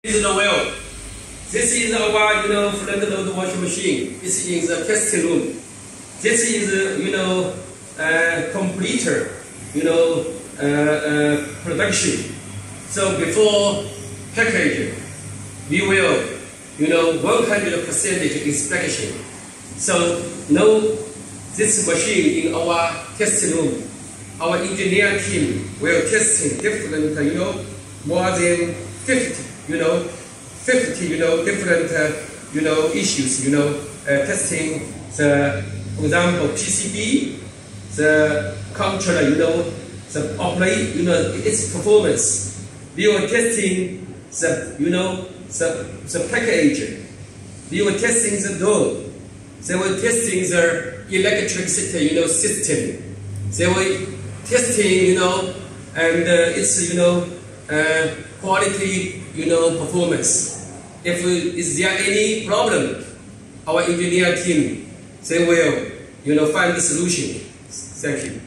This is the wheel. This is our, front load washing machine. This is the testing room. This is, completer, production. So before packaging, we will, 100% inspection. So now this machine in our testing room, our engineer team will testing different, more than 50, 50, different, issues, testing the, for example, PCB, the controller, the operate, its performance. We were testing the, the package. We were testing the door. They were testing the electricity, system. They were testing, and its, quality, performance. If is there any problem, our engineer team, they will, find the solution. Thank you.